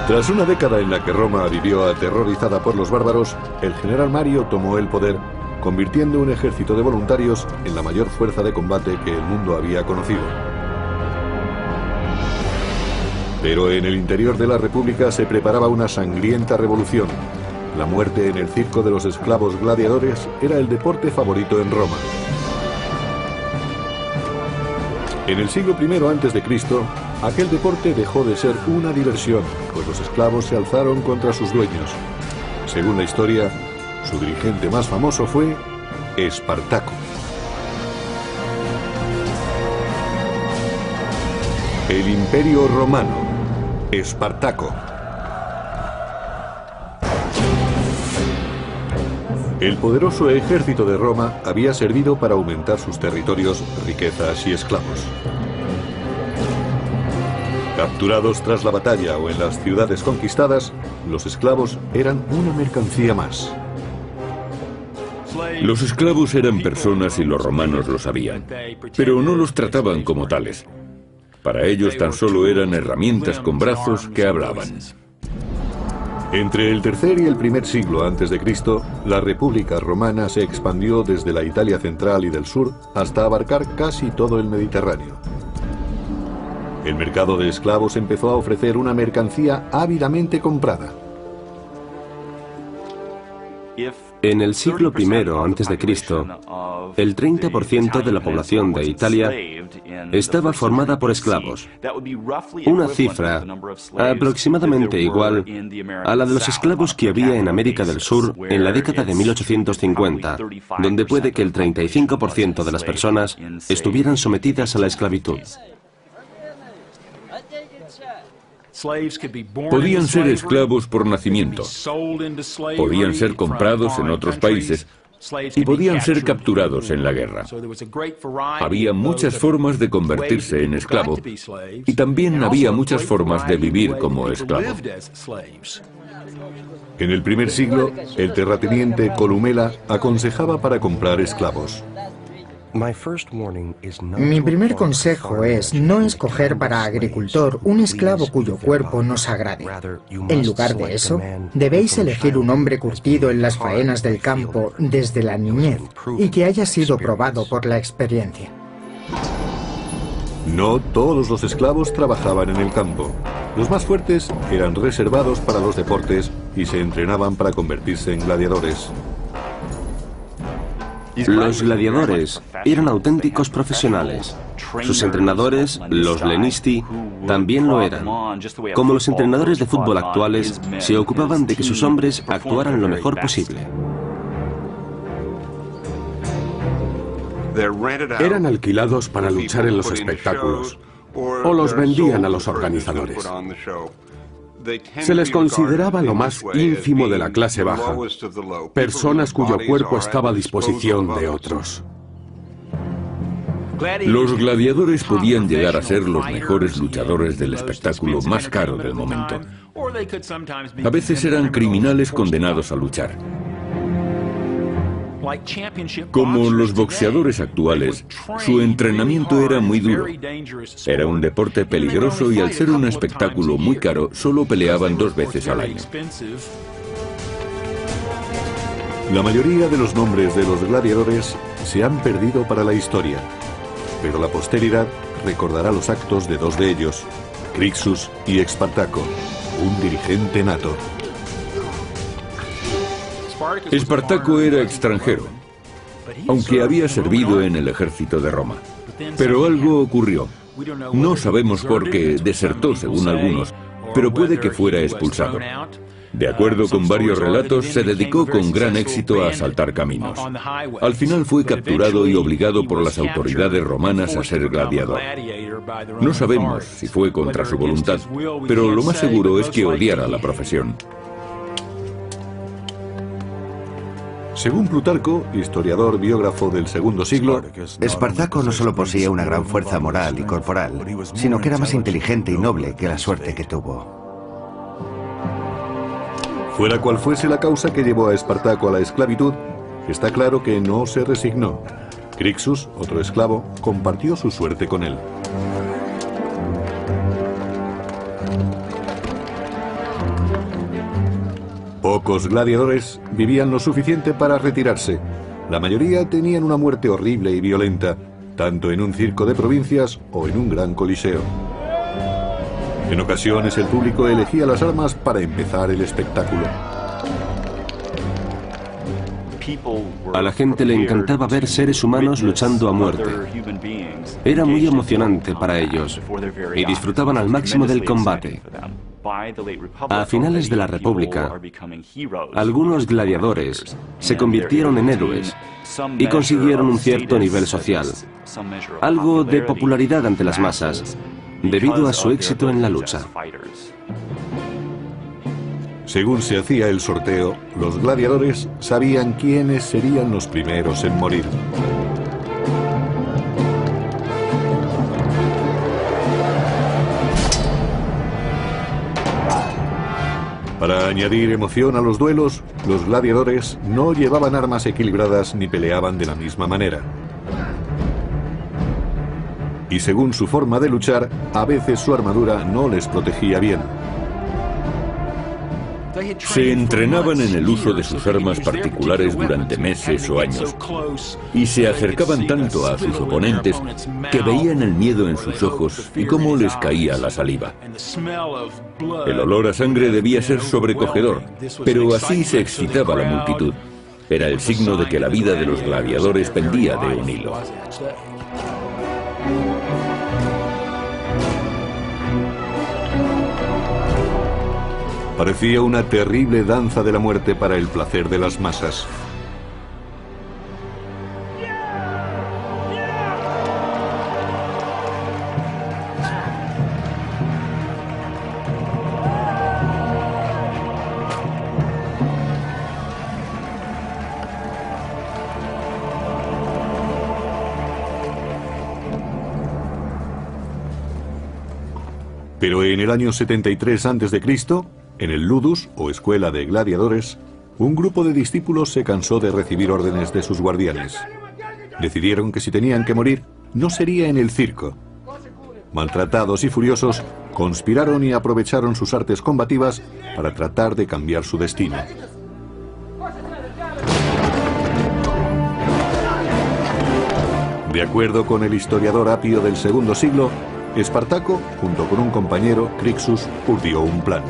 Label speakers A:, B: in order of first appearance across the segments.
A: Tras una década en la que Roma vivió aterrorizada por los bárbaros, el general Mario tomó el poder, convirtiendo un ejército de voluntarios en la mayor fuerza de combate que el mundo había conocido. Pero en el interior de la República se preparaba una sangrienta revolución. La muerte en el circo de los esclavos gladiadores era el deporte favorito en Roma. En el siglo I a.C., aquel deporte dejó de ser una diversión, pues los esclavos se alzaron contra sus dueños. Según la historia, su dirigente más famoso fue Espartaco. El Imperio Romano, Espartaco. El poderoso ejército de Roma había servido para aumentar sus territorios, riquezas y esclavos. Capturados tras la batalla o en las ciudades conquistadas, los esclavos eran una mercancía más.
B: Los esclavos eran personas y los romanos lo sabían, pero no los trataban como tales. Para ellos tan solo eran herramientas con brazos que hablaban.
A: Entre el tercer y el primer siglo a.C., la República Romana se expandió desde la Italia central y del sur hasta abarcar casi todo el Mediterráneo. El mercado de esclavos empezó a ofrecer una mercancía ávidamente comprada.
C: En el siglo I a.C., el 30% de la población de Italia estaba formada por esclavos, una cifra aproximadamente igual a la de los esclavos que había en América del Sur en la década de 1850, donde puede que el 35% de las personas estuvieran sometidas a la esclavitud.
B: Podían ser esclavos por nacimiento, podían ser comprados en otros países y podían ser capturados en la guerra. Había muchas formas de convertirse en esclavo y también había muchas formas de vivir como esclavo.
A: En el primer siglo, el terrateniente Columela aconsejaba para comprar esclavos.
D: Mi primer consejo es no escoger para agricultor un esclavo cuyo cuerpo nos agrade. En lugar de eso, debéis elegir un hombre curtido en las faenas del campo desde la niñez y que haya sido probado por la experiencia.
A: No todos los esclavos trabajaban en el campo. Los más fuertes eran reservados para los deportes y se entrenaban para convertirse en gladiadores.
C: Los gladiadores eran auténticos profesionales. Sus entrenadores, los lenisti, también lo eran. Como los entrenadores de fútbol actuales, se ocupaban de que sus hombres actuaran lo mejor posible.
E: Eran alquilados para luchar en los espectáculos o los vendían a los organizadores. Se les consideraba lo más ínfimo de la clase baja, personas cuyo cuerpo estaba a disposición de otros.
B: Los gladiadores podían llegar a ser los mejores luchadores del espectáculo más caro del momento. A veces eran criminales condenados a luchar. Como los boxeadores actuales, su entrenamiento era muy duro. Era un deporte peligroso y al ser un espectáculo muy caro, solo peleaban 2 veces al año.
A: La mayoría de los nombres de los gladiadores se han perdido para la historia, pero la posteridad recordará los actos de 2 de ellos, Crixus y Espartaco, un dirigente nato.
B: Espartaco era extranjero, aunque había servido en el ejército de Roma. Pero algo ocurrió. No sabemos por qué desertó, según algunos, pero puede que fuera expulsado. De acuerdo con varios relatos, se dedicó con gran éxito a asaltar caminos. Al final fue capturado y obligado por las autoridades romanas a ser gladiador. No sabemos si fue contra su voluntad, pero lo más seguro es que odiara la profesión.
A: Según Plutarco, historiador biógrafo del segundo siglo,
F: Espartaco no solo poseía una gran fuerza moral y corporal, sino que era más inteligente y noble que la suerte que tuvo.
A: Fuera cual fuese la causa que llevó a Espartaco a la esclavitud, está claro que no se resignó. Crixus, otro esclavo, compartió su suerte con él. Pocos gladiadores vivían lo suficiente para retirarse. La mayoría tenían una muerte horrible y violenta, tanto en un circo de provincias o en un gran coliseo. En ocasiones el público elegía las armas para empezar el espectáculo.
C: A la gente le encantaba ver seres humanos luchando a muerte. Era muy emocionante para ellos y disfrutaban al máximo del combate. A finales de la República, algunos gladiadores se convirtieron en héroes y consiguieron un cierto nivel social, algo de popularidad ante las masas, debido a su éxito en la lucha.
A: Según se hacía el sorteo, los gladiadores sabían quiénes serían los primeros en morir. Para añadir emoción a los duelos, los gladiadores no llevaban armas equilibradas ni peleaban de la misma manera. Y según su forma de luchar, a veces su armadura no les protegía bien.
B: Se entrenaban en el uso de sus armas particulares durante meses o años y se acercaban tanto a sus oponentes que veían el miedo en sus ojos y cómo les caía la saliva. El olor a sangre debía ser sobrecogedor, pero así se excitaba la multitud. Era el signo de que la vida de los gladiadores pendía de un hilo.
A: Parecía una terrible danza de la muerte para el placer de las masas. Pero en el año 73 a.C., en el Ludus, o escuela de gladiadores, un grupo de discípulos se cansó de recibir órdenes de sus guardianes. Decidieron que si tenían que morir, no sería en el circo. Maltratados y furiosos, conspiraron y aprovecharon sus artes combativas para tratar de cambiar su destino. De acuerdo con el historiador Apio del II siglo, Espartaco, junto con un compañero, Crixus, urdió un plan.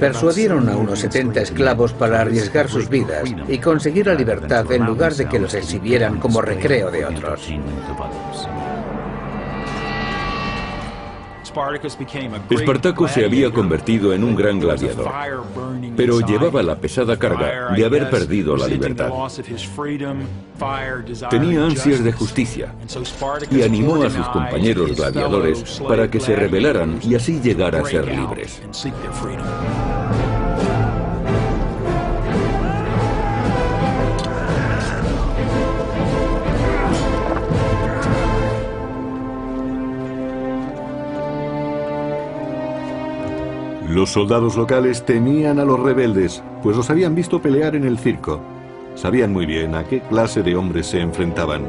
G: Persuadieron a unos 70 esclavos para arriesgar sus vidas y conseguir la libertad en lugar de que los exhibieran como recreo de otros.
B: Espartaco se había convertido en un gran gladiador, pero llevaba la pesada carga de haber perdido la libertad. Tenía ansias de justicia y animó a sus compañeros gladiadores para que se rebelaran y así llegar a ser libres.
A: Los soldados locales temían a los rebeldes, pues los habían visto pelear en el circo. Sabían muy bien a qué clase de hombres se enfrentaban.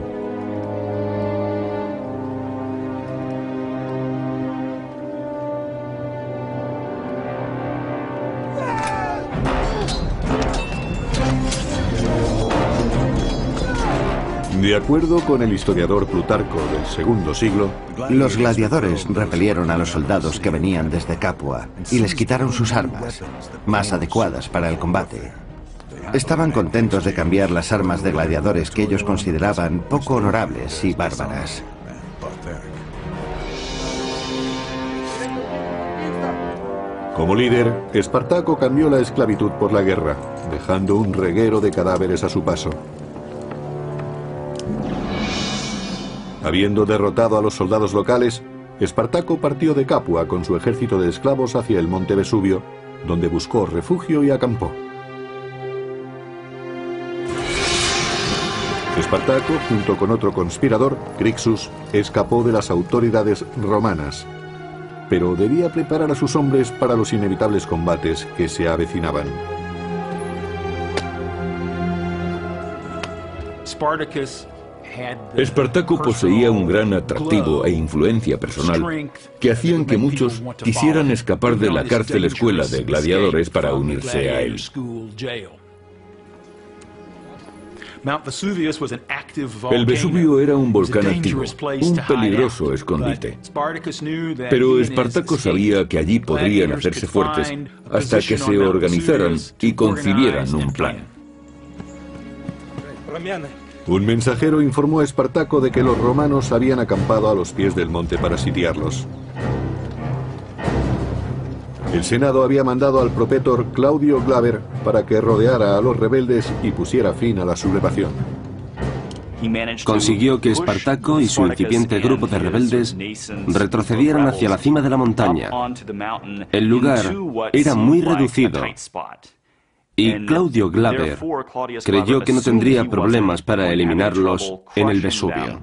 A: De acuerdo con el historiador Plutarco del II siglo,
F: los gladiadores repelieron a los soldados que venían desde Capua y les quitaron sus armas, más adecuadas para el combate. Estaban contentos de cambiar las armas de gladiadores que ellos consideraban poco honorables y bárbaras.
A: Como líder, Espartaco cambió la esclavitud por la guerra, dejando un reguero de cadáveres a su paso. Habiendo derrotado a los soldados locales, Espartaco partió de Capua con su ejército de esclavos hacia el monte Vesubio, donde buscó refugio y acampó. Espartaco, junto con otro conspirador, Crixus, escapó de las autoridades romanas, pero debía preparar a sus hombres para los inevitables combates que se avecinaban.
B: Espartaco poseía un gran atractivo e influencia personal que hacían que muchos quisieran escapar de la cárcel escuela de gladiadores para unirse a él. El Vesubio era un volcán activo, un peligroso escondite. Pero Espartaco sabía que allí podrían hacerse fuertes hasta que se organizaran y concibieran un plan.
A: Un mensajero informó a Espartaco de que los romanos habían acampado a los pies del monte para sitiarlos. El Senado había mandado al propetor Claudio Glaber para que rodeara a los rebeldes y pusiera fin a la sublevación.
C: Consiguió que Espartaco y su incipiente grupo de rebeldes retrocedieran hacia la cima de la montaña. El lugar era muy reducido y Claudio Glaber creyó que no tendría problemas para eliminarlos en el Vesubio.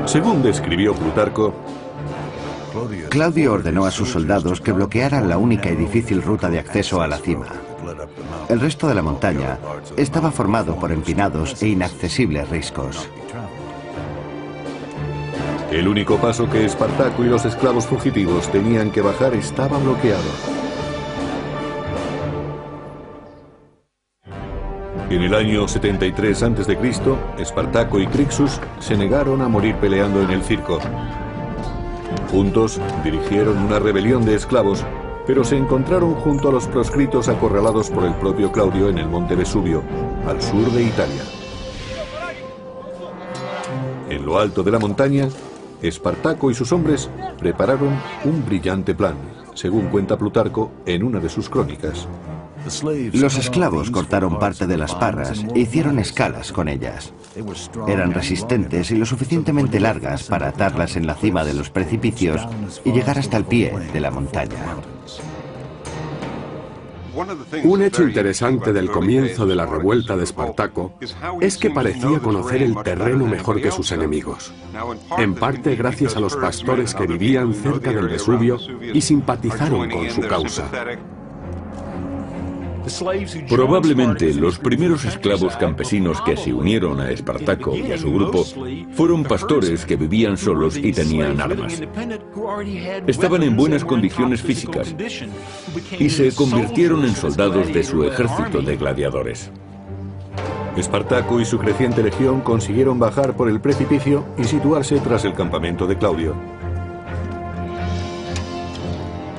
A: Según describió Plutarco,
F: Claudio ordenó a sus soldados que bloquearan la única y difícil ruta de acceso a la cima. El resto de la montaña estaba formado por empinados e inaccesibles riscos.
A: el único paso que Espartaco y los esclavos fugitivos tenían que bajar estaba bloqueado. En el año 73 a.C., Espartaco y Crixus se negaron a morir peleando en el circo. Juntos dirigieron una rebelión de esclavos, pero se encontraron junto a los proscritos acorralados por el propio Claudio en el monte Vesubio, al sur de Italia. En lo alto de la montaña, Espartaco y sus hombres prepararon un brillante plan, según cuenta Plutarco en una de sus crónicas.
F: Los esclavos cortaron parte de las parras e hicieron escalas con ellas. Eran resistentes y lo suficientemente largas para atarlas en la cima de los precipicios y llegar hasta el pie de la montaña.
E: Un hecho interesante del comienzo de la revuelta de Espartaco es que parecía conocer el terreno mejor que sus enemigos, en parte gracias a los pastores que vivían cerca del Vesubio y simpatizaron con su causa.
B: Probablemente los primeros esclavos campesinos que se unieron a Espartaco y a su grupo fueron pastores que vivían solos y tenían armas. Estaban en buenas condiciones físicas y se convirtieron en soldados de su ejército de gladiadores.
A: Espartaco y su creciente legión consiguieron bajar por el precipicio y situarse tras el campamento de Claudio.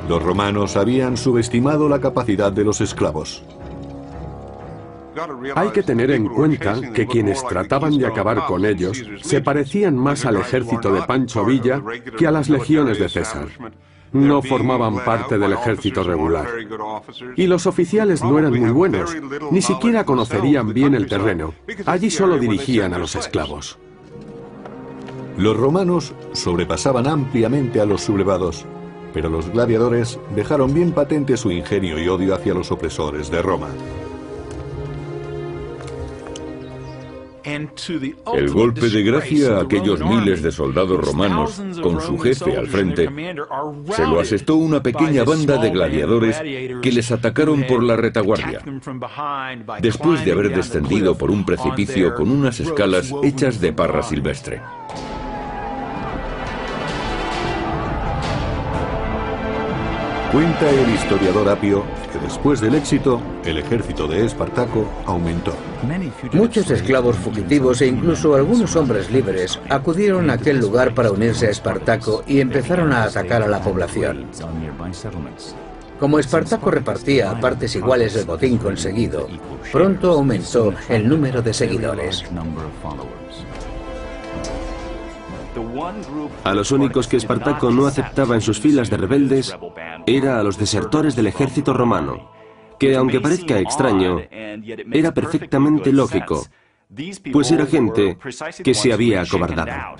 A: Los romanos habían subestimado la capacidad de los esclavos.
E: Hay que tener en cuenta que quienes trataban de acabar con ellos se parecían más al ejército de Pancho Villa que a las legiones de César. No formaban parte del ejército regular. Y los oficiales no eran muy buenos, ni siquiera conocerían bien el terreno. Allí solo dirigían a los esclavos.
A: Los romanos sobrepasaban ampliamente a los sublevados, pero los gladiadores dejaron bien patente su ingenio y odio hacia los opresores de Roma.
B: El golpe de gracia a aquellos miles de soldados romanos, con su jefe al frente, se lo asestó una pequeña banda de gladiadores que les atacaron por la retaguardia, después de haber descendido por un precipicio con unas escalas hechas de parra silvestre.
A: Cuenta el historiador Apio que después del éxito, el ejército de Espartaco aumentó.
G: Muchos esclavos fugitivos e incluso algunos hombres libres acudieron a aquel lugar para unirse a Espartaco y empezaron a atacar a la población. Como Espartaco repartía a partes iguales el botín conseguido, pronto aumentó el número de seguidores.
C: A los únicos que Espartaco no aceptaba en sus filas de rebeldes era a los desertores del ejército romano, que aunque parezca extraño, era perfectamente lógico, pues era gente que se había acobardado.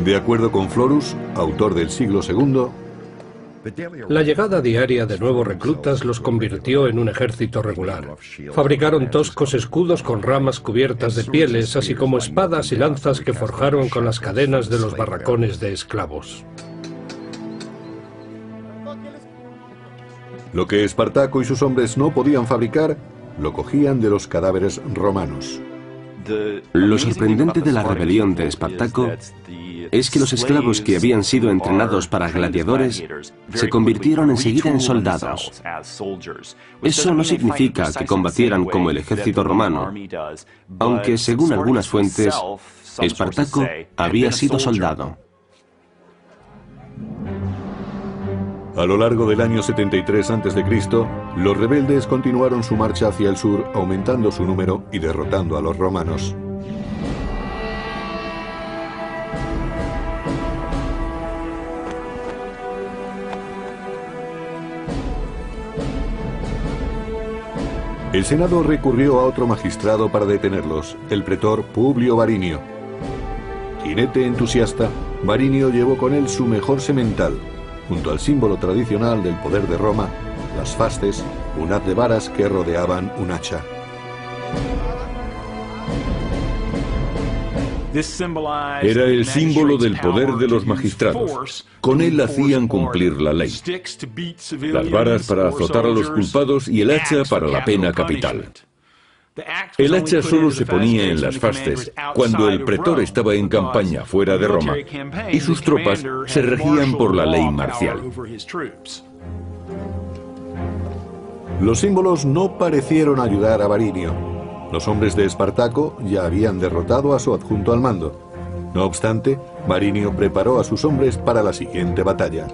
A: De acuerdo con Florus, autor del siglo II,
H: la llegada diaria de nuevos reclutas los convirtió en un ejército regular. Fabricaron toscos escudos con ramas cubiertas de pieles, así como espadas y lanzas que forjaron con las cadenas de los barracones de esclavos.
A: Lo que Espartaco y sus hombres no podían fabricar, lo cogían de los cadáveres romanos.
C: Lo sorprendente de la rebelión de Espartaco es que los esclavos que habían sido entrenados para gladiadores se convirtieron enseguida en soldados. Eso no significa que combatieran como el ejército romano, aunque según algunas fuentes, Espartaco había sido soldado.
A: A lo largo del año 73 a.C., los rebeldes continuaron su marcha hacia el sur, aumentando su número y derrotando a los romanos. El Senado recurrió a otro magistrado para detenerlos, el pretor Publio Varinio. Jinete entusiasta, Varinio llevó con él su mejor semental, junto al símbolo tradicional del poder de Roma, las fasces, un haz de varas que rodeaban un hacha.
B: Era el símbolo del poder de los magistrados. Con él hacían cumplir la ley. Las varas para azotar a los culpados y el hacha para la pena capital. El hacha solo se ponía en las fasces cuando el pretor estaba en campaña fuera de Roma y sus tropas se regían por la ley marcial.
A: Los símbolos no parecieron ayudar a Varinio. Los hombres de Espartaco ya habían derrotado a su adjunto al mando. No obstante, Varinio preparó a sus hombres para la siguiente batalla.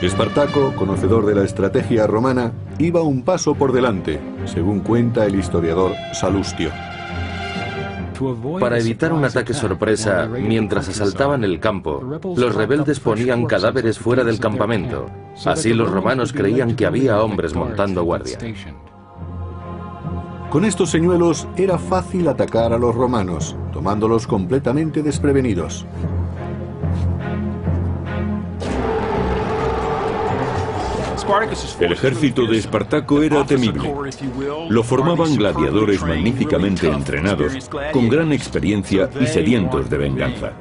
A: Espartaco, conocedor de la estrategia romana, iba un paso por delante, según cuenta el historiador Salustio.
I: Para evitar un ataque sorpresa mientras asaltaban el campo, los rebeldes ponían cadáveres fuera del campamento. Así los romanos creían que había hombres montando guardia.
A: Con estos señuelos era fácil atacar a los romanos, tomándolos completamente desprevenidos.
B: El ejército de Espartaco era temible. Lo formaban gladiadores magníficamente entrenados, con gran experiencia y sedientos de venganza.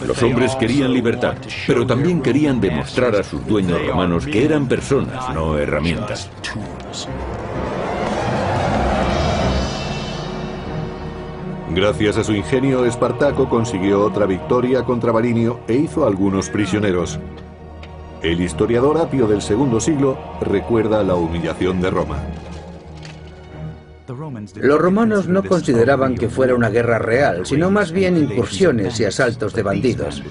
B: Los hombres querían libertad, pero también querían demostrar a sus dueños romanos que eran personas, no herramientas.
A: Gracias a su ingenio, Espartaco consiguió otra victoria contra Varinio e hizo algunos prisioneros. El historiador Apio del segundo siglo recuerda la humillación de Roma.
G: Los romanos no consideraban que fuera una guerra real, sino más bien incursiones y asaltos de bandidos.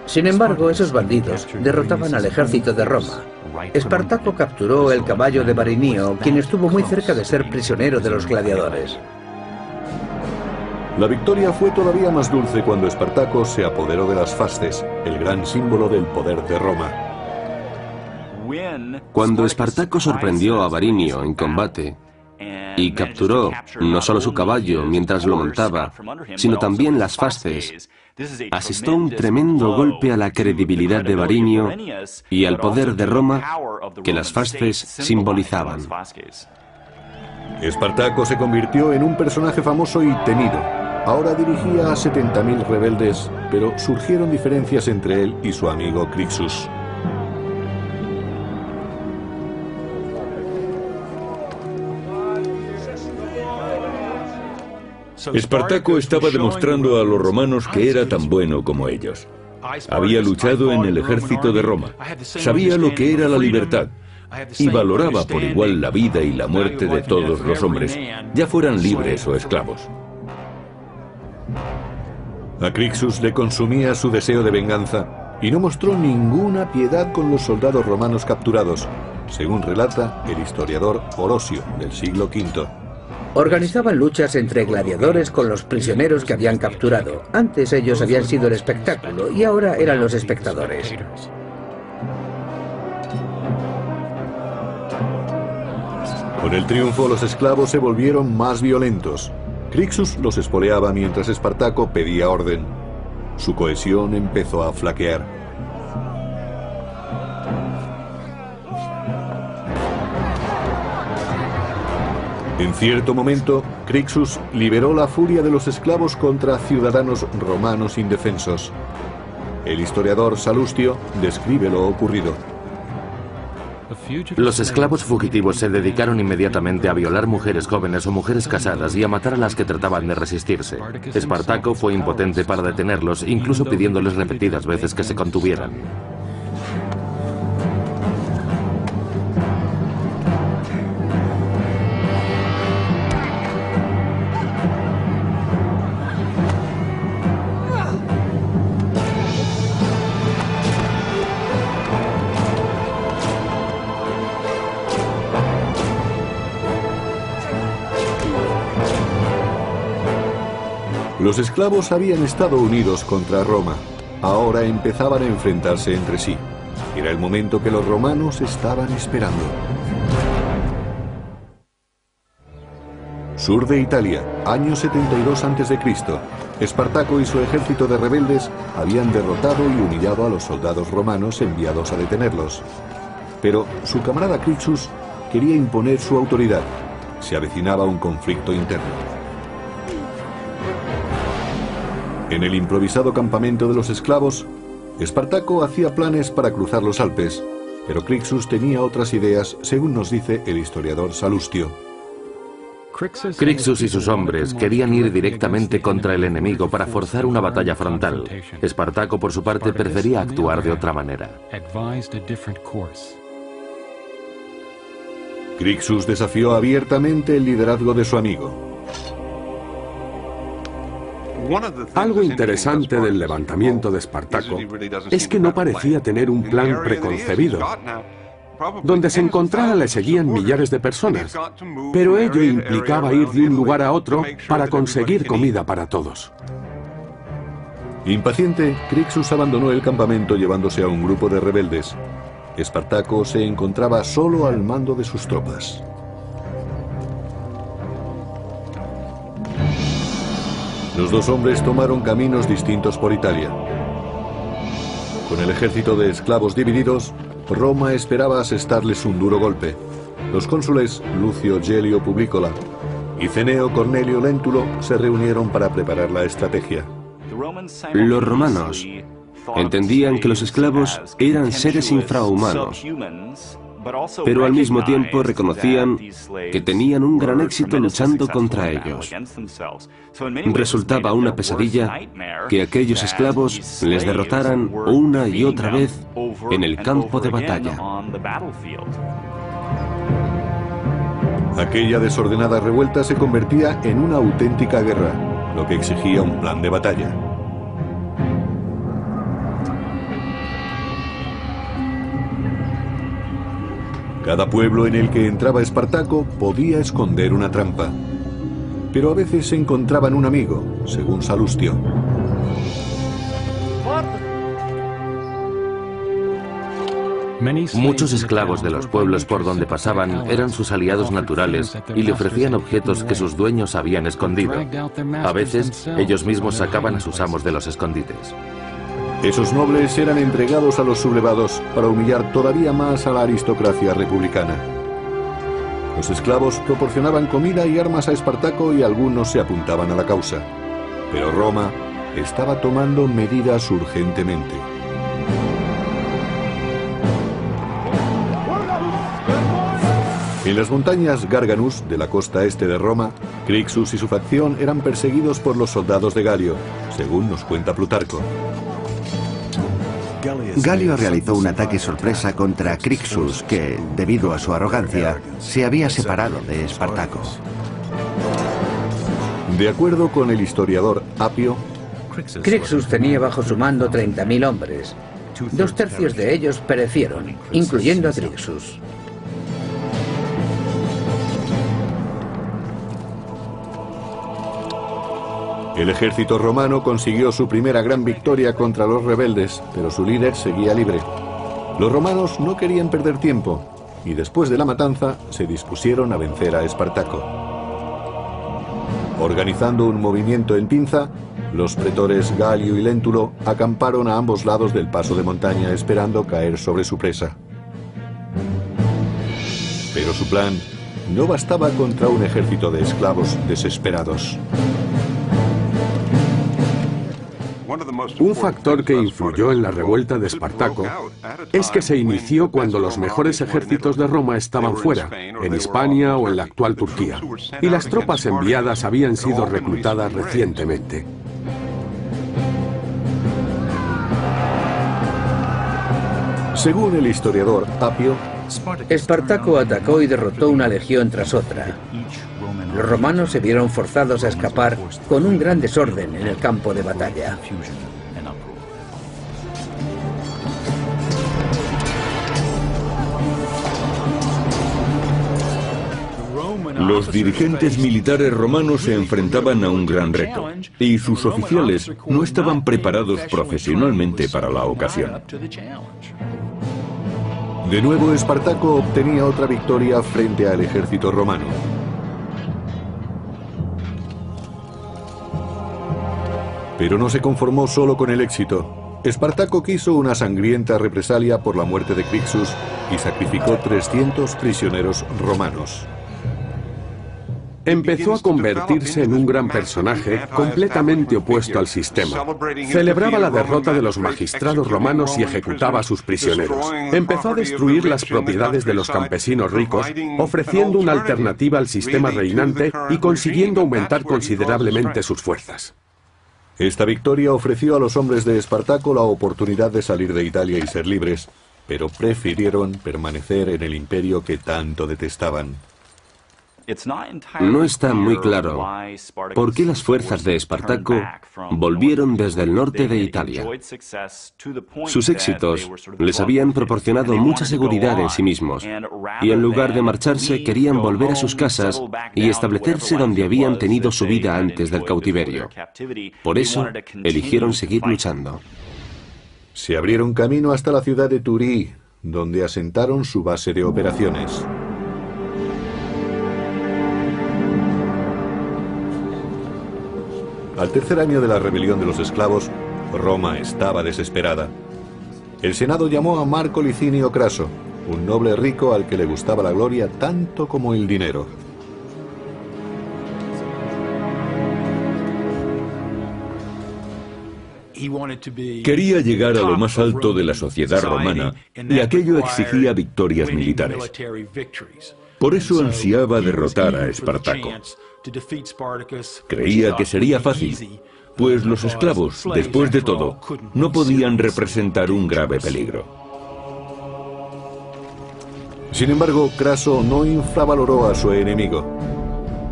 G: Sin embargo, esos bandidos derrotaban al ejército de Roma. Espartaco capturó el caballo de Varinio, quien estuvo muy cerca de ser prisionero de los gladiadores.
A: La victoria fue todavía más dulce cuando Espartaco se apoderó de las fasces, el gran símbolo del poder de Roma.
C: Cuando Espartaco sorprendió a Varinio en combate y capturó no solo su caballo mientras lo montaba, sino también las fasces, asestó un tremendo golpe a la credibilidad de Varinio y al poder de Roma que las fasces simbolizaban.
A: Espartaco se convirtió en un personaje famoso y temido. Ahora dirigía a 70.000 rebeldes, pero surgieron diferencias entre él y su amigo Crixus.
B: Espartaco estaba demostrando a los romanos que era tan bueno como ellos. Había luchado en el ejército de Roma, sabía lo que era la libertad y valoraba por igual la vida y la muerte de todos los hombres, ya fueran libres o esclavos.
A: A Crixus le consumía su deseo de venganza y no mostró ninguna piedad con los soldados romanos capturados, según relata el historiador Orosio del siglo V.
G: Organizaban luchas entre gladiadores con los prisioneros que habían capturado. Antes ellos habían sido el espectáculo y ahora eran los espectadores.
A: Con el triunfo, los esclavos se volvieron más violentos. Crixus los espoleaba mientras Espartaco pedía orden. Su cohesión empezó a flaquear. En cierto momento, Crixus liberó la furia de los esclavos contra ciudadanos romanos indefensos. El historiador Salustio describe lo ocurrido.
I: Los esclavos fugitivos se dedicaron inmediatamente a violar mujeres jóvenes o mujeres casadas y a matar a las que trataban de resistirse. Espartaco fue impotente para detenerlos, incluso pidiéndoles repetidas veces que se contuvieran.
A: Los esclavos habían estado unidos contra Roma. Ahora empezaban a enfrentarse entre sí. Era el momento que los romanos estaban esperando. Sur de Italia, año 72 a.C. Espartaco y su ejército de rebeldes habían derrotado y humillado a los soldados romanos enviados a detenerlos. Pero su camarada Crixus quería imponer su autoridad. Se avecinaba un conflicto interno. En el improvisado campamento de los esclavos, Espartaco hacía planes para cruzar los Alpes, pero Crixus tenía otras ideas, según nos dice el historiador Salustio.
I: Crixus y sus hombres querían ir directamente contra el enemigo para forzar una batalla frontal. Espartaco, por su parte, prefería actuar de otra manera.
A: Crixus desafió abiertamente el liderazgo de su amigo.
E: Algo interesante del levantamiento de Espartaco es que no parecía tener un plan preconcebido. Donde se encontrara le seguían millares de personas, pero ello implicaba ir de un lugar a otro para conseguir comida para todos.
A: Impaciente, Crixus abandonó el campamento llevándose a un grupo de rebeldes. Espartaco se encontraba solo al mando de sus tropas. Los dos hombres tomaron caminos distintos por Italia. Con el ejército de esclavos divididos, Roma esperaba asestarles un duro golpe. Los cónsules Lucio Gelio Publicola y Cneo Cornelio Lentulo se reunieron para preparar la estrategia.
C: Los romanos entendían que los esclavos eran seres infrahumanos, pero al mismo tiempo reconocían que tenían un gran éxito luchando contra ellos. Resultaba una pesadilla que aquellos esclavos les derrotaran una y otra vez en el campo de batalla.
A: Aquella desordenada revuelta se convertía en una auténtica guerra, lo que exigía un plan de batalla. Cada pueblo en el que entraba Espartaco podía esconder una trampa. Pero a veces se encontraban un amigo, según Salustio.
I: Muchos esclavos de los pueblos por donde pasaban eran sus aliados naturales y le ofrecían objetos que sus dueños habían escondido. A veces, ellos mismos sacaban a sus amos de los escondites.
A: Esos nobles eran entregados a los sublevados para humillar todavía más a la aristocracia republicana. Los esclavos proporcionaban comida y armas a Espartaco y algunos se apuntaban a la causa. Pero Roma estaba tomando medidas urgentemente. En las montañas Garganus, de la costa este de Roma, Crixus y su facción eran perseguidos por los soldados de Galio, según nos cuenta Plutarco.
F: Galio realizó un ataque sorpresa contra Crixus que, debido a su arrogancia, se había separado de Espartaco.
A: De acuerdo con el historiador Apio,
G: Crixus tenía bajo su mando 30.000 hombres. 2/3 de ellos perecieron, incluyendo a Crixus.
A: el ejército romano consiguió su primera gran victoria contra los rebeldes, pero su líder seguía libre. Los romanos no querían perder tiempo, y después de la matanza se dispusieron a vencer a Espartaco. Organizando un movimiento en pinza, los pretores Galio y Lentulo acamparon a ambos lados del paso de montaña esperando caer sobre su presa. Pero su plan no bastaba contra un ejército de esclavos desesperados.
E: Un factor que influyó en la revuelta de Espartaco es que se inició cuando los mejores ejércitos de Roma estaban fuera, en Hispania o en la actual Turquía, y las tropas enviadas habían sido reclutadas recientemente.
A: Según el historiador Apio,
G: Espartaco atacó y derrotó una legión tras otra. Los romanos se vieron forzados a escapar con un gran desorden en el campo de batalla.
B: Los dirigentes militares romanos se enfrentaban a un gran reto, y sus oficiales no estaban preparados profesionalmente para la ocasión.
A: De nuevo Espartaco obtenía otra victoria frente al ejército romano. Pero no se conformó solo con el éxito. Espartaco quiso una sangrienta represalia por la muerte de Crixus y sacrificó 300 prisioneros romanos.
E: Empezó a convertirse en un gran personaje completamente opuesto al sistema. Celebraba la derrota de los magistrados romanos y ejecutaba a sus prisioneros. Empezó a destruir las propiedades de los campesinos ricos, ofreciendo una alternativa al sistema reinante y consiguiendo aumentar considerablemente sus fuerzas.
A: Esta victoria ofreció a los hombres de Espartaco la oportunidad de salir de Italia y ser libres, pero prefirieron permanecer en el imperio que tanto detestaban.
C: No está muy claro por qué las fuerzas de Espartaco volvieron desde el norte de Italia. Sus éxitos les habían proporcionado mucha seguridad en sí mismos, y en lugar de marcharse querían volver a sus casas y establecerse donde habían tenido su vida antes del cautiverio. Por eso, eligieron seguir luchando.
A: Se abrieron camino hasta la ciudad de Turí, donde asentaron su base de operaciones. Al tercer año de la rebelión de los esclavos, Roma estaba desesperada. El Senado llamó a Marco Licinio Craso, un noble rico al que le gustaba la gloria tanto como el dinero.
B: Quería llegar a lo más alto de la sociedad romana y aquello exigía victorias militares. Por eso ansiaba derrotar a Espartaco. Creía que sería fácil, pues los esclavos, después de todo, no podían representar un grave peligro.
A: Sin embargo, Craso no infravaloró a su enemigo.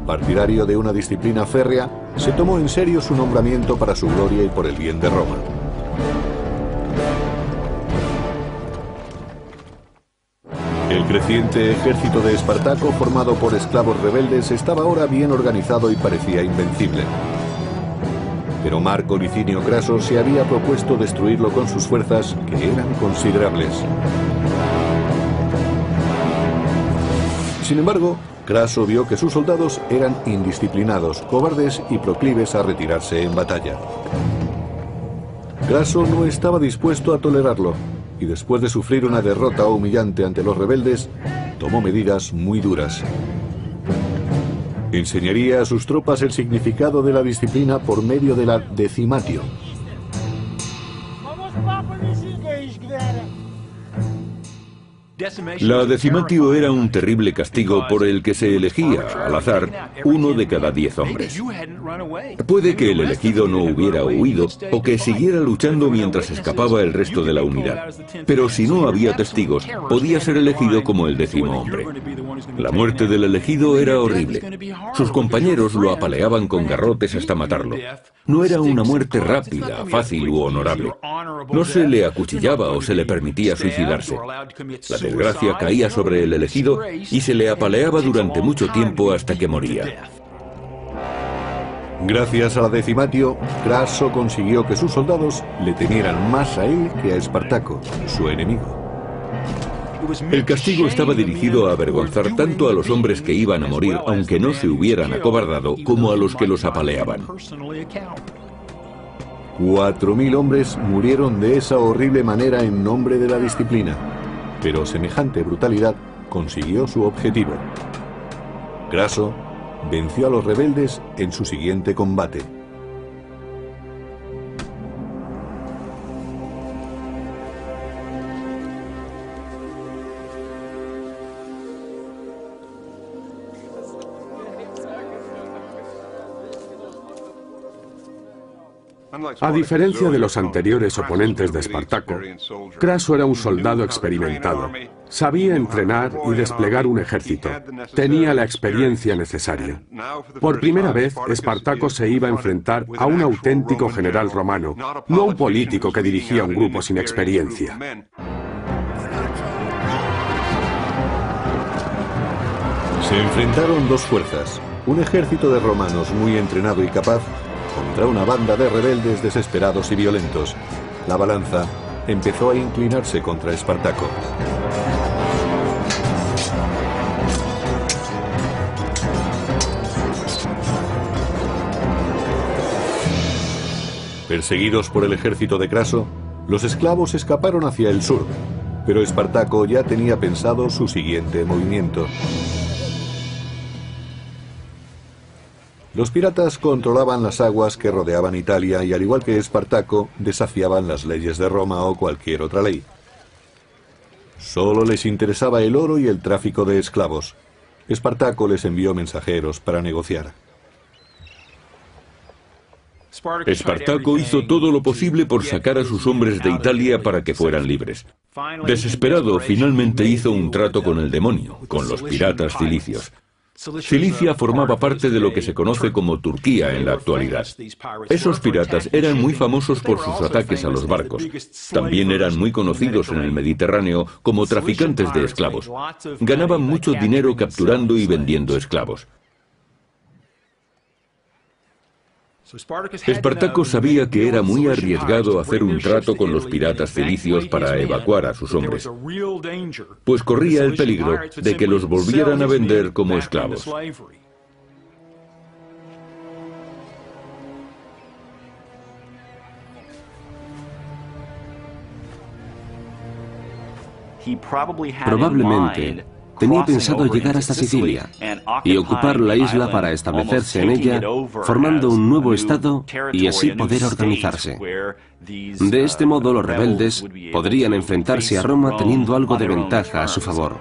A: Partidario de una disciplina férrea, se tomó en serio su nombramiento para su gloria y por el bien de Roma. El creciente ejército de Espartaco, formado por esclavos rebeldes, estaba ahora bien organizado y parecía invencible. Pero Marco Licinio Craso se había propuesto destruirlo con sus fuerzas, que eran considerables. Sin embargo, Craso vio que sus soldados eran indisciplinados, cobardes y proclives a retirarse en batalla. Craso no estaba dispuesto a tolerarlo, y después de sufrir una derrota humillante ante los rebeldes, tomó medidas muy duras. Enseñaría a sus tropas el significado de la disciplina por medio de la decimatio.
B: La decimatio era un terrible castigo por el que se elegía, al azar, 1 de cada 10 hombres. Puede que el elegido no hubiera huido o que siguiera luchando mientras escapaba el resto de la unidad. Pero si no había testigos, podía ser elegido como el 10º hombre. La muerte del elegido era horrible. Sus compañeros lo apaleaban con garrotes hasta matarlo. No era una muerte rápida, fácil u honorable. No se le acuchillaba o se le permitía suicidarse. La desgracia caía sobre el elegido y se le apaleaba durante mucho tiempo hasta que moría.
A: Gracias a la decimatio, Craso consiguió que sus soldados le temieran más a él que a Espartaco, su enemigo.
B: El castigo estaba dirigido a avergonzar tanto a los hombres que iban a morir, aunque no se hubieran acobardado, como a los que los apaleaban.
A: 4000 hombres murieron de esa horrible manera en nombre de la disciplina, pero semejante brutalidad consiguió su objetivo. Craso venció a los rebeldes en su siguiente combate.
E: A diferencia de los anteriores oponentes de Espartaco, Craso era un soldado experimentado. Sabía entrenar y desplegar un ejército. Tenía la experiencia necesaria. Por primera vez, Espartaco se iba a enfrentar a un auténtico general romano, no a un político que dirigía un grupo sin experiencia.
A: Se enfrentaron dos fuerzas, un ejército de romanos muy entrenado y capaz contra una banda de rebeldes desesperados y violentos. La balanza empezó a inclinarse contra Espartaco. Perseguidos por el ejército de Craso, los esclavos escaparon hacia el sur, pero Espartaco ya tenía pensado su siguiente movimiento. Los piratas controlaban las aguas que rodeaban Italia y, al igual que Espartaco, desafiaban las leyes de Roma o cualquier otra ley. Solo les interesaba el oro y el tráfico de esclavos. Espartaco les envió mensajeros para negociar.
B: Espartaco hizo todo lo posible por sacar a sus hombres de Italia para que fueran libres. Desesperado, finalmente hizo un trato con el demonio, con los piratas cilicios. Cilicia formaba parte de lo que se conoce como Turquía en la actualidad. Esos piratas eran muy famosos por sus ataques a los barcos. También eran muy conocidos en el Mediterráneo como traficantes de esclavos. Ganaban mucho dinero capturando y vendiendo esclavos. Espartaco sabía que era muy arriesgado hacer un trato con los piratas cilicios para evacuar a sus hombres, pues corría el peligro de que los volvieran a vender como esclavos.
C: Probablemente tenía pensado llegar hasta Sicilia y ocupar la isla para establecerse en ella, formando un nuevo estado y así poder organizarse. De este modo, los rebeldes podrían enfrentarse a Roma teniendo algo de ventaja a su favor.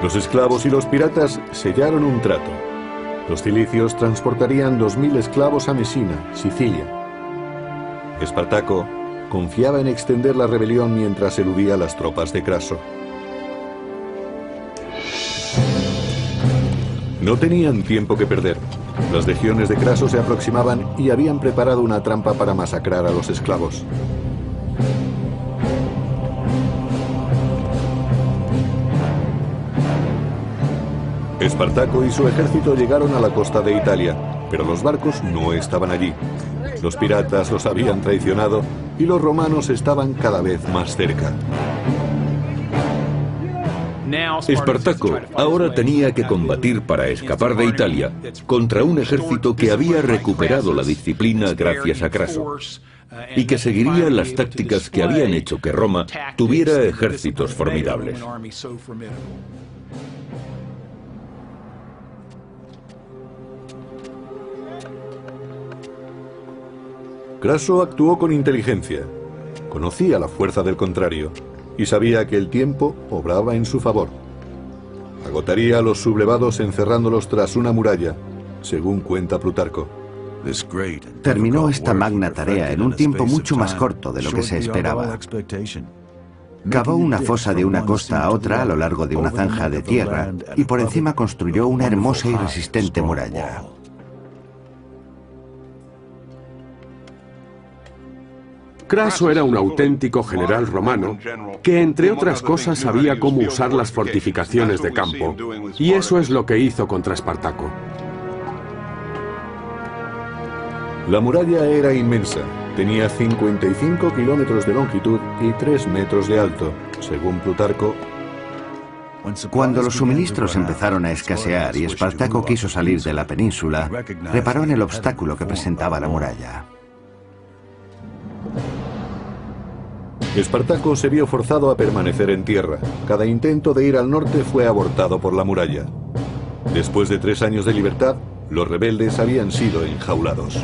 A: Los esclavos y los piratas sellaron un trato. Los cilicios transportarían 2000 esclavos a Mesina, Sicilia. Espartaco confiaba en extender la rebelión mientras eludía a las tropas de Craso. No tenían tiempo que perder. Las legiones de Craso se aproximaban y habían preparado una trampa para masacrar a los esclavos. Espartaco y su ejército llegaron a la costa de Italia, pero los barcos no estaban allí. Los piratas los habían traicionado y los romanos estaban cada vez más cerca.
B: Espartaco ahora tenía que combatir para escapar de Italia contra un ejército que había recuperado la disciplina gracias a Craso y que seguiría las tácticas que habían hecho que Roma tuviera ejércitos formidables.
A: Craso actuó con inteligencia. Conocía la fuerza del contrario y sabía que el tiempo obraba en su favor. Agotaría a los sublevados encerrándolos tras una muralla, según cuenta Plutarco.
F: Terminó esta magna tarea en un tiempo mucho más corto de lo que se esperaba. Cavó una fosa de una costa a otra a lo largo de una zanja de tierra y por encima construyó una hermosa y resistente muralla.
E: Craso era un auténtico general romano que, entre otras cosas, sabía cómo usar las fortificaciones de campo, y eso es lo que hizo contra Espartaco.
A: La muralla era inmensa, tenía 55 kilómetros de longitud y 3 metros de alto, según Plutarco.
F: Cuando los suministros empezaron a escasear y Espartaco quiso salir de la península, reparó en el obstáculo que presentaba la muralla.
A: Espartaco se vio forzado a permanecer en tierra. Cada intento de ir al norte fue abortado por la muralla. Después de 3 años de libertad, los rebeldes habían sido enjaulados.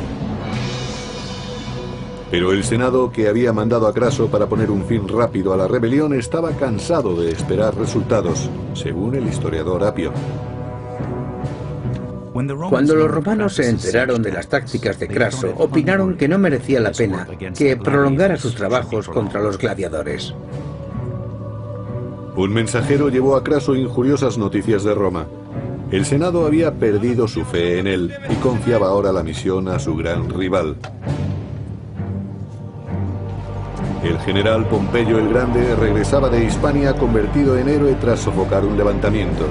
A: Pero el Senado, que había mandado a Craso para poner un fin rápido a la rebelión, estaba cansado de esperar resultados, según el historiador Apio.
G: Cuando los romanos se enteraron de las tácticas de Craso, opinaron que no merecía la pena que prolongara sus trabajos contra los gladiadores.
A: Un mensajero llevó a Craso injuriosas noticias de Roma. El Senado había perdido su fe en él y confiaba ahora la misión a su gran rival. El general Pompeyo el Grande regresaba de Hispania convertido en héroe tras sofocar un levantamiento.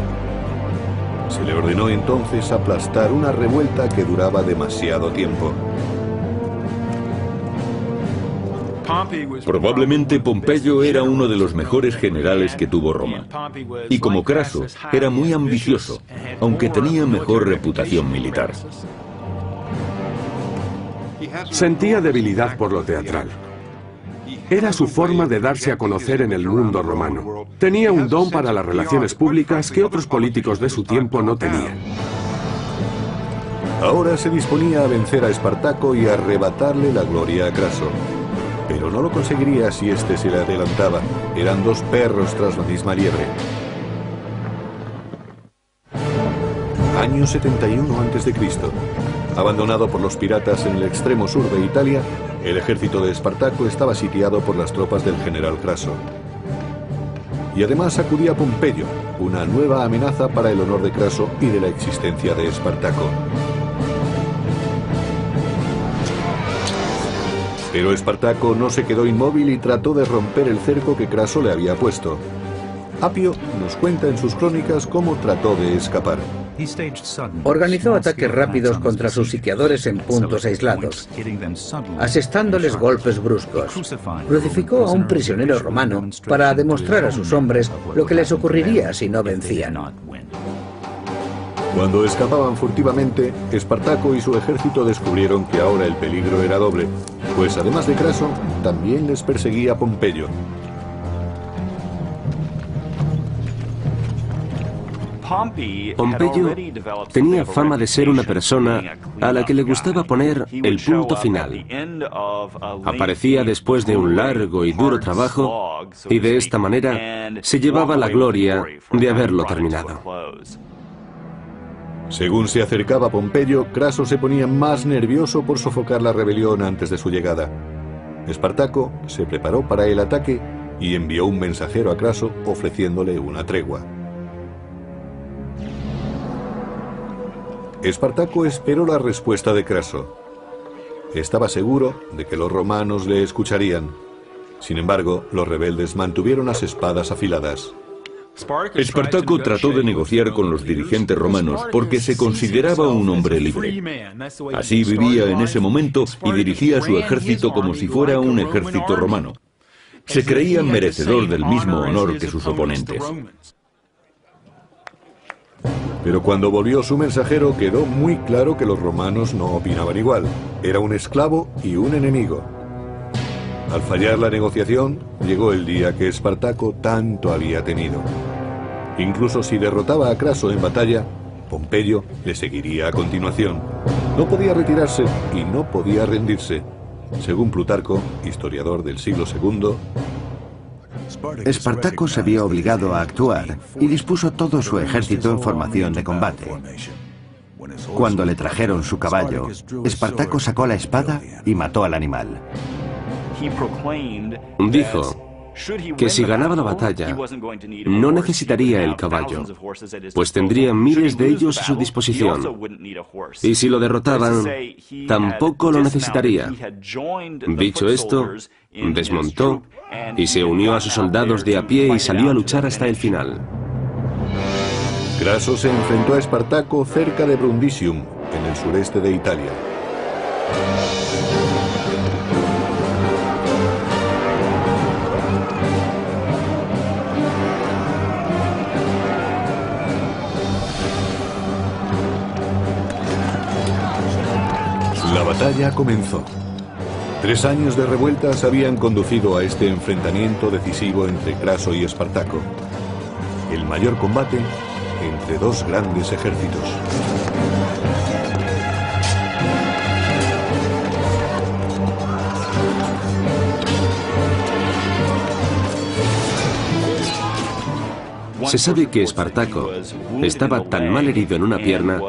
A: Se le ordenó entonces aplastar una revuelta que duraba demasiado tiempo.
B: Probablemente Pompeyo era uno de los mejores generales que tuvo Roma. Y como Craso, era muy ambicioso, aunque tenía mejor reputación militar.
E: Sentía debilidad por lo teatral. Era su forma de darse a conocer en el mundo romano. Tenía un don para las relaciones públicas que otros políticos de su tiempo no tenían.
A: Ahora se disponía a vencer a Espartaco y a arrebatarle la gloria a Craso. Pero no lo conseguiría si éste se le adelantaba. Eran 2 perros tras la misma liebre. Año 71 a.C. Abandonado por los piratas en el extremo sur de Italia, el ejército de Espartaco estaba sitiado por las tropas del general Craso. Y además acudía Pompeyo, una nueva amenaza para el honor de Craso y de la existencia de Espartaco. Pero Espartaco no se quedó inmóvil y trató de romper el cerco que Craso le había puesto. Apio nos cuenta en sus crónicas cómo trató de escapar.
G: Organizó ataques rápidos contra sus sitiadores en puntos aislados, asestándoles golpes bruscos. Crucificó a un prisionero romano para demostrar a sus hombres lo que les ocurriría si no vencían.
A: Cuando escapaban furtivamente, Espartaco y su ejército descubrieron que ahora el peligro era doble, pues además de Craso, también les perseguía Pompeyo.
C: Pompeyo tenía fama de ser una persona a la que le gustaba poner el punto final. Aparecía después de un largo y duro trabajo y de esta manera se llevaba la gloria de haberlo terminado.
A: Según se acercaba Pompeyo, Craso se ponía más nervioso por sofocar la rebelión antes de su llegada. Espartaco se preparó para el ataque y envió un mensajero a Craso ofreciéndole una tregua. Espartaco esperó la respuesta de Craso. Estaba seguro de que los romanos le escucharían. Sin embargo, los rebeldes mantuvieron las espadas afiladas.
B: Espartaco trató de negociar con los dirigentes romanos porque se consideraba un hombre libre. Así vivía en ese momento y dirigía a su ejército como si fuera un ejército romano. Se creía merecedor del mismo honor que sus oponentes.
A: Pero cuando volvió su mensajero quedó muy claro que los romanos no opinaban igual. Era un esclavo y un enemigo. Al fallar la negociación, llegó el día que Espartaco tanto había temido. Incluso si derrotaba a Craso en batalla, Pompeyo le seguiría a continuación. No podía retirarse y no podía rendirse. Según Plutarco, historiador del siglo II,
F: Espartaco se vio obligado a actuar y dispuso todo su ejército en formación de combate. Cuando le trajeron su caballo, Espartaco sacó la espada y mató al animal.
C: Dijo que si ganaba la batalla, no necesitaría el caballo, pues tendría miles de ellos a su disposición. Y si lo derrotaban, tampoco lo necesitaría. Dicho esto, desmontó y se unió a sus soldados de a pie y salió a luchar hasta el final.
A: Craso se enfrentó a Espartaco cerca de Brundisium, en el sureste de Italia. La batalla comenzó. 3 años de revueltas habían conducido a este enfrentamiento decisivo entre Craso y Espartaco, el mayor combate entre dos grandes ejércitos.
C: Se sabe que Espartaco estaba tan mal herido en una pierna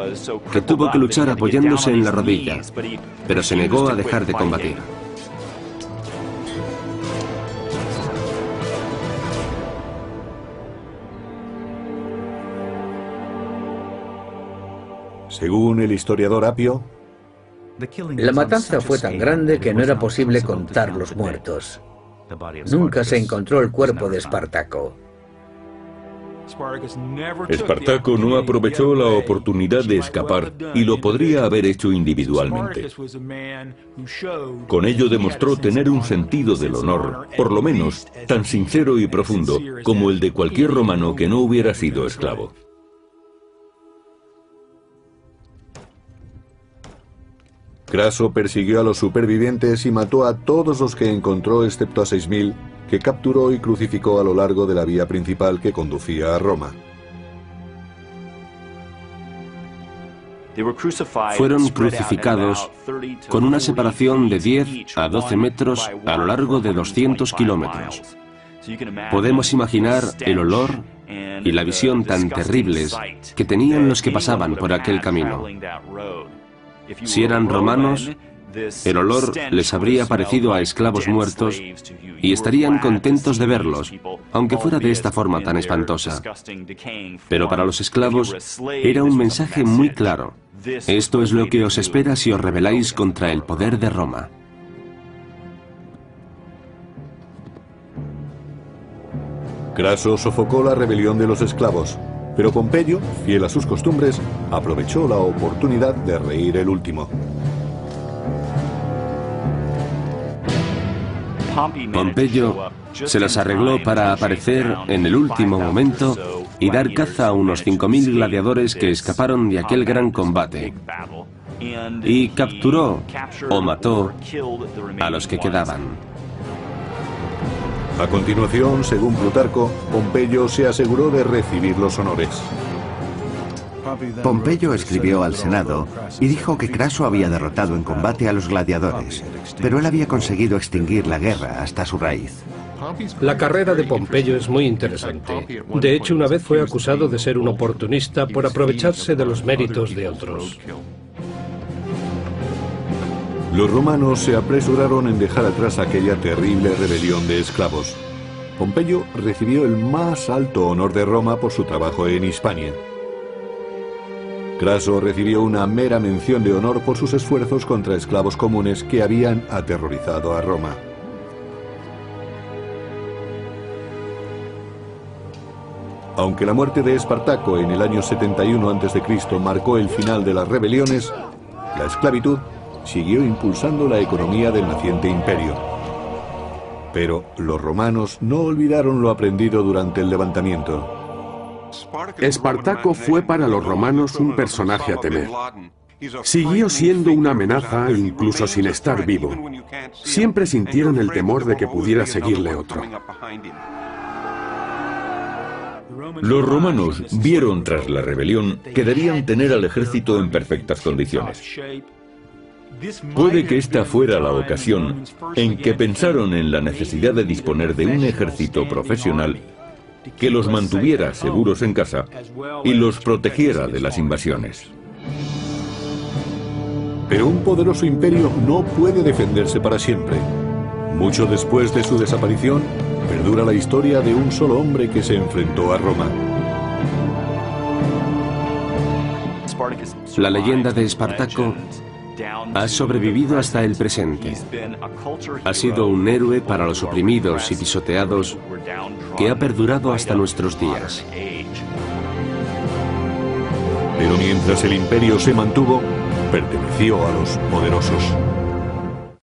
C: que tuvo que luchar apoyándose en la rodilla, pero se negó a dejar de combatir.
A: Según el historiador Apio,
G: la matanza fue tan grande que no era posible contar los muertos. Nunca se encontró el cuerpo de Espartaco.
B: Espartaco no aprovechó la oportunidad de escapar y lo podría haber hecho individualmente. Con ello demostró tener un sentido del honor, por lo menos tan sincero y profundo como el de cualquier romano que no hubiera sido esclavo.
A: Craso persiguió a los supervivientes y mató a todos los que encontró excepto a 6.000 que capturó y crucificó a lo largo de la vía principal que conducía a Roma.
C: Fueron crucificados con una separación de 10 a 12 metros a lo largo de 200 kilómetros. Podemos imaginar el olor y la visión tan terribles que tenían los que pasaban por aquel camino. Si eran romanos, el olor les habría parecido a esclavos muertos y estarían contentos de verlos, aunque fuera de esta forma tan espantosa. Pero para los esclavos era un mensaje muy claro. Esto es lo que os espera si os rebeláis contra el poder de Roma.
A: Craso sofocó la rebelión de los esclavos, pero Pompeyo, fiel a sus costumbres, aprovechó la oportunidad de reír el último.
C: Pompeyo se las arregló para aparecer en el último momento y dar caza a unos 5.000 gladiadores que escaparon de aquel gran combate, y capturó o mató a los que quedaban.
A: A continuación, según Plutarco, Pompeyo se aseguró de recibir los honores.
F: Pompeyo escribió al Senado y dijo que Craso había derrotado en combate a los gladiadores, pero él había conseguido extinguir la guerra hasta su raíz.
H: La carrera de Pompeyo es muy interesante. De hecho, una vez fue acusado de ser un oportunista por aprovecharse de los méritos de otros.
A: Los romanos se apresuraron en dejar atrás aquella terrible rebelión de esclavos. Pompeyo recibió el más alto honor de Roma por su trabajo en Hispania. Craso recibió una mera mención de honor por sus esfuerzos contra esclavos comunes que habían aterrorizado a Roma. Aunque la muerte de Espartaco en el año 71 a.C. marcó el final de las rebeliones, la esclavitud siguió impulsando la economía del naciente imperio. Pero los romanos no olvidaron lo aprendido durante el levantamiento.
E: Espartaco fue para los romanos un personaje a temer. Siguió siendo una amenaza incluso sin estar vivo. Siempre sintieron el temor de que pudiera seguirle otro.
B: Los romanos vieron tras la rebelión que debían tener al ejército en perfectas condiciones. Puede que esta fuera la ocasión en que pensaron en la necesidad de disponer de un ejército profesional que los mantuviera seguros en casa y los protegiera de las invasiones.
A: Pero un poderoso imperio no puede defenderse para siempre. Mucho después de su desaparición, perdura la historia de un solo hombre que se enfrentó a Roma.
C: La leyenda de Espartaco ha sobrevivido hasta el presente. Ha sido un héroe para los oprimidos y pisoteados que ha perdurado hasta nuestros días.
A: Pero mientras el imperio se mantuvo, perteneció a los poderosos.